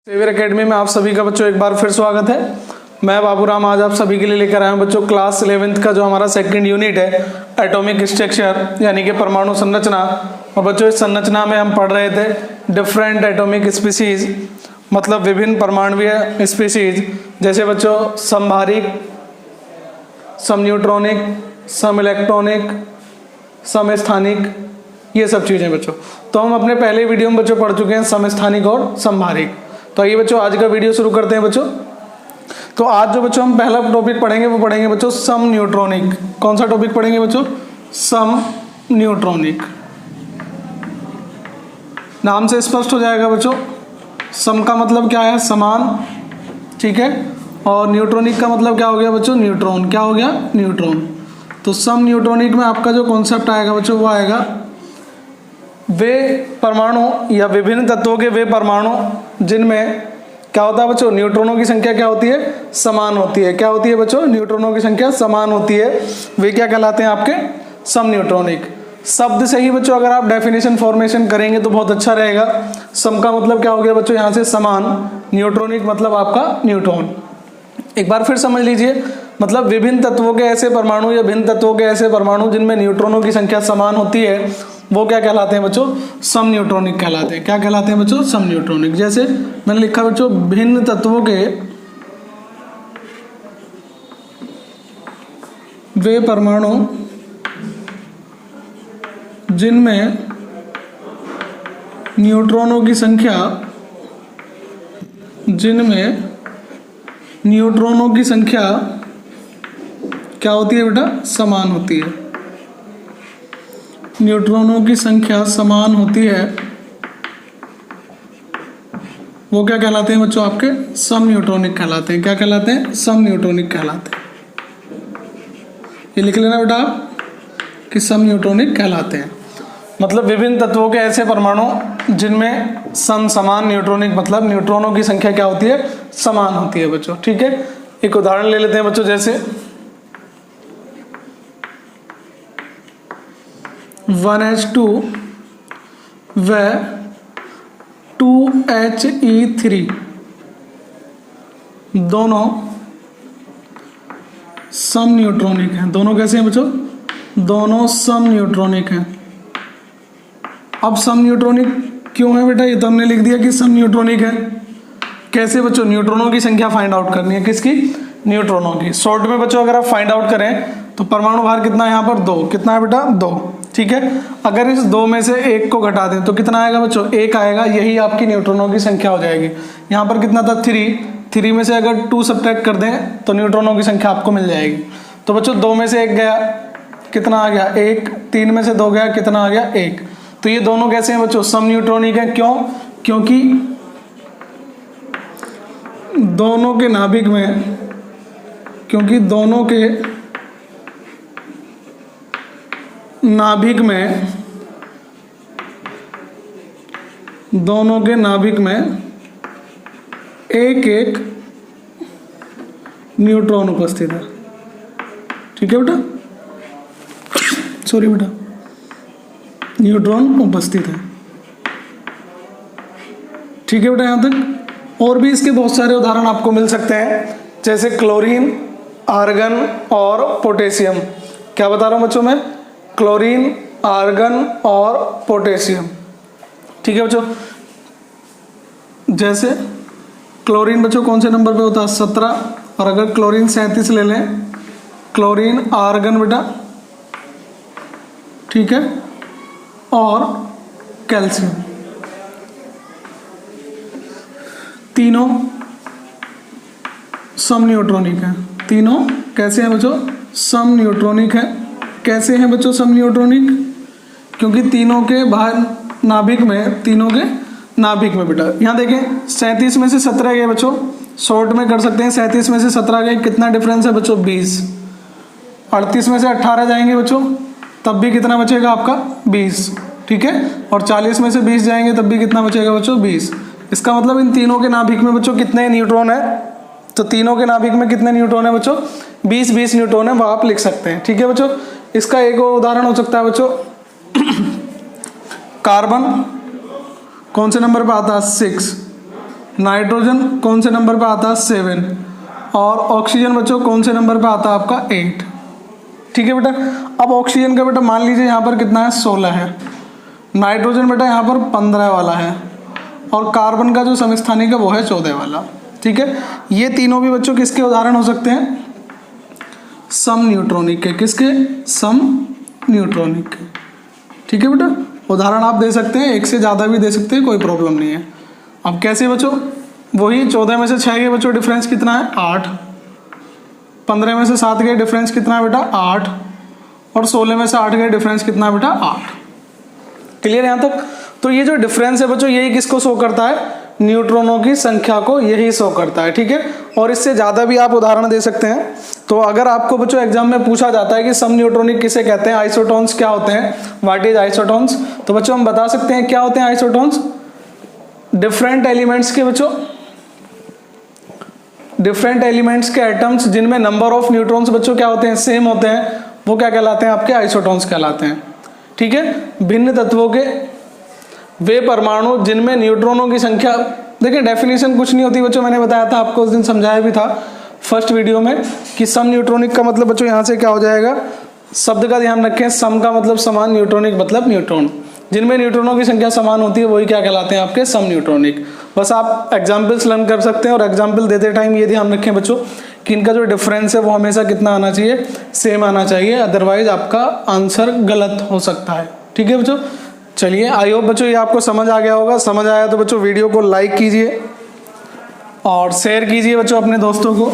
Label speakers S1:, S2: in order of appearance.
S1: Saviour academy में आप सभी का बच्चों एक बार फिर स्वागत है। मैं बाबूराम आज आप सभी के लिए लेकर आया हूं बच्चों क्लास 11th का जो हमारा सेकंड यूनिट है एटॉमिक स्ट्रक्चर यानी कि परमाणु संरचना। और बच्चों इस संरचना में हम पढ़ रहे थे डिफरेंट एटॉमिक स्पीसीज, मतलब विभिन्न परमाणुीय स्पीसीज, जैसे बच्चों समभारिक, सम न्यूट्रॉनिक, सम इलेक्ट्रॉनिक, समस्थानिक, ये सब चीज़ें बच्चों। तो हम अपने पहले वीडियो में बच्चों पढ़ चुके हैं समस्थानिक और समभारिक। तो आइए बच्चों आज का वीडियो शुरू करते हैं बच्चों। तो आज जो बच्चों हम पहला टॉपिक पढ़ेंगे वो पढ़ेंगे बच्चों सम न्यूट्रॉनिक। कौन सा टॉपिक पढ़ेंगे बच्चों? सम न्यूट्रॉनिक। नाम से स्पष्ट हो जाएगा बच्चों, सम का मतलब क्या है? समान, ठीक है। और न्यूट्रॉनिक का मतलब क्या हो गया बच्चों? न्यूट्रॉन। क्या हो गया? न्यूट्रॉन। तो सम न्यूट्रॉनिक में आपका जो कॉन्सेप्ट आएगा बच्चों वो आएगा वे परमाणु या विभिन्न तत्वों के वे परमाणु जिनमें क्या होता है बच्चों? न्यूट्रॉनों की संख्या क्या होती है? समान होती है। क्या होती है बच्चों? न्यूट्रॉनों की संख्या समान होती है। वे क्या कहलाते हैं? आपके सम न्यूट्रॉनिक। शब्द से ही बच्चों अगर आप डेफिनेशन फॉर्मेशन करेंगे तो बहुत अच्छा रहेगा। सम का मतलब क्या हो गया बच्चों? यहाँ से समान, न्यूट्रॉनिक मतलब आपका न्यूट्रॉन। एक बार फिर समझ लीजिए, मतलब विभिन्न तत्वों के ऐसे परमाणु या भिन्न तत्वों के ऐसे परमाणु जिनमें न्यूट्रॉनों की संख्या समान होती है वो क्या कहलाते हैं बच्चों? सम न्यूट्रॉनिक कहलाते हैं। क्या कहलाते हैं बच्चों? सम न्यूट्रॉनिक। जैसे मैंने लिखा बच्चों भिन्न तत्वों के वे परमाणु जिनमें न्यूट्रॉनों की संख्या क्या होती है बेटा? समान होती है। न्यूट्रॉनों की संख्या समान होती है, वो क्या कहलाते हैं बच्चों? आपके सम न्यूट्रॉनिक कहलाते हैं। क्या कहलाते हैं? सम न्यूट्रॉनिक कहलाते हैं। ये लिख लेना बेटा आप कि सम न्यूट्रॉनिक कहलाते हैं। मतलब विभिन्न तत्वों के ऐसे परमाणु जिनमें समान, न्यूट्रॉनिक मतलब न्यूट्रॉनों की संख्या क्या होती है? समान होती है बच्चों, ठीक है। एक उदाहरण ले लेते हैं बच्चों, जैसे 1H2 व 2He3 दोनों सम न्यूट्रॉनिक हैं। दोनों कैसे हैं बच्चों? दोनों सम न्यूट्रॉनिक हैं। अब सम न्यूट्रॉनिक क्यों है बेटा? ये तो हमने लिख दिया कि सम न्यूट्रॉनिक है। कैसे बच्चों? न्यूट्रॉनों की संख्या फाइंड आउट करनी है। किसकी? न्यूट्रॉनों की। शॉर्ट में बच्चों अगर आप फाइंड आउट करें तो परमाणु भार कितना है यहाँ पर? 2। कितना है बेटा? 2, ठीक है। अगर इस 2 में से 1 को घटा दें तो कितना आएगा बच्चों? 1 आएगा। यही आपकी न्यूट्रॉनों की संख्या हो जाएगी। यहाँ पर कितना था? 3 में से अगर 2 सब्ट्रैक्ट कर दें तो न्यूट्रॉनों की संख्या आपको मिल जाएगी। तो बच्चों 2 में से 1 गया, कितना आ गया? 1। 3 में से 2 गया, कितना आ गया? 1। तो ये दोनों कैसे हैं बच्चों? सम न्यूट्रॉनिक है। क्यों? क्योंकि दोनों के नाभिक में एक न्यूट्रॉन उपस्थित है, ठीक है बेटा। सॉरी बेटा, न्यूट्रॉन उपस्थित है, ठीक है बेटा यहां तक। और भी इसके बहुत सारे उदाहरण आपको मिल सकते हैं, जैसे क्लोरीन, आर्गन और पोटेशियम। क्या बता रहा हूं बच्चों मैं? क्लोरीन, आर्गन और पोटेशियम, ठीक है बच्चों। जैसे क्लोरीन बच्चों कौन से नंबर पे होता है? 17। और अगर क्लोरीन 37 ले लें, क्लोरीन, आर्गन बेटा, ठीक है, और कैल्शियम, तीनों सम न्यूट्रॉनिक है। तीनों कैसे हैं बच्चों? सम न्यूट्रॉनिक है। कैसे हैं बच्चों सम न्यूट्रॉनिक? क्योंकि तीनों के नाभिक में बेटा, यहाँ देखें 37 में से 17 गए बच्चों। शॉर्ट में कर सकते हैं, 37 में से 17 गए, कितना डिफरेंस है बच्चों? 20। 38 में से 18 जाएंगे बच्चों, तब भी कितना बचेगा आपका? 20, ठीक है। और 40 में से 20 जाएंगे तब भी कितना बचेगा बच्चों? 20। इसका मतलब इन तीनों के नाभिक में बच्चों कितने न्यूट्रॉन है? तो तीनों के नाभिक में कितने न्यूट्रॉन है बच्चों? 20 न्यूट्रॉन है, वो आप लिख सकते हैं, ठीक है बच्चों। इसका एक और उदाहरण हो सकता है बच्चों कार्बन, कौन से नंबर पे आता है? 6। नाइट्रोजन कौन से नंबर पे आता है 7 और ऑक्सीजन बच्चों कौन से नंबर पे आता है आपका 8। ठीक है बेटा। अब ऑक्सीजन का बेटा मान लीजिए यहाँ पर कितना है 16 है, नाइट्रोजन बेटा यहाँ पर 15 वाला है और कार्बन का जो समस्थानिक है वो है 14 वाला। ठीक है, ये तीनों भी बच्चों किसके उदाहरण हो सकते हैं? सम न्यूट्रॉनिक के। किसके? सम न्यूट्रॉनिक के। ठीक है बेटा, उदाहरण आप दे सकते हैं, एक से ज़्यादा भी दे सकते हैं, कोई प्रॉब्लम नहीं है। अब कैसे बच्चों? वही 14 में से 6 के बच्चों डिफरेंस कितना है 8, 15 में से 7 के डिफरेंस कितना है बेटा 8 और 16 में से 8 के डिफरेंस कितना है बेटा 8। क्लियर यहाँ तक? तो ये जो डिफरेंस है बच्चों यही किसको शो करता है? न्यूट्रॉनों की संख्या को यही शो करता है। ठीक है, और इससे ज़्यादा भी आप उदाहरण दे सकते हैं। तो अगर आपको बच्चों एग्जाम में पूछा जाता है कि सम न्यूट्रॉनिक किसे कहते हैं, आइसोटोन्स क्या होते हैं, व्हाट इज आइसोटोन्स, तो बच्चों हम बता सकते हैं क्या होते हैं आइसोटोन्स? डिफरेंट एलिमेंट्स के बच्चों, डिफरेंट एलिमेंट्स के एटम्स जिनमें नंबर ऑफ न्यूट्रॉन्स बच्चों क्या होते हैं? सेम होते हैं, वो क्या कहलाते हैं? आपके आइसोटोन्स कहलाते हैं। ठीक है, भिन्न तत्वों के वे परमाणु जिनमें न्यूट्रॉनों की संख्या, देखिए डेफिनेशन कुछ नहीं होती बच्चों, मैंने बताया था आपको उस दिन, समझाया भी था फर्स्ट वीडियो में कि सम न्यूट्रॉनिक का मतलब बच्चों यहाँ से क्या हो जाएगा, शब्द का ध्यान रखें, सम का मतलब समान, न्यूट्रॉनिक मतलब न्यूट्रॉन, जिनमें न्यूट्रॉनों की संख्या समान होती है वही क्या कहलाते हैं? आपके सम न्यूट्रॉनिक। बस आप एग्जाम्पल्स लर्न कर सकते हैं और एग्जाम्पल देते टाइम ये ध्यान रखें बच्चों कि इनका जो डिफरेंस है वो हमेशा कितना आना चाहिए? सेम आना चाहिए, अदरवाइज आपका आंसर गलत हो सकता है। ठीक है बच्चों, चलिए आई होप बच्चों ये आपको समझ आ गया होगा। समझ आया तो बच्चों वीडियो को लाइक कीजिए और शेयर कीजिए बच्चों अपने दोस्तों को।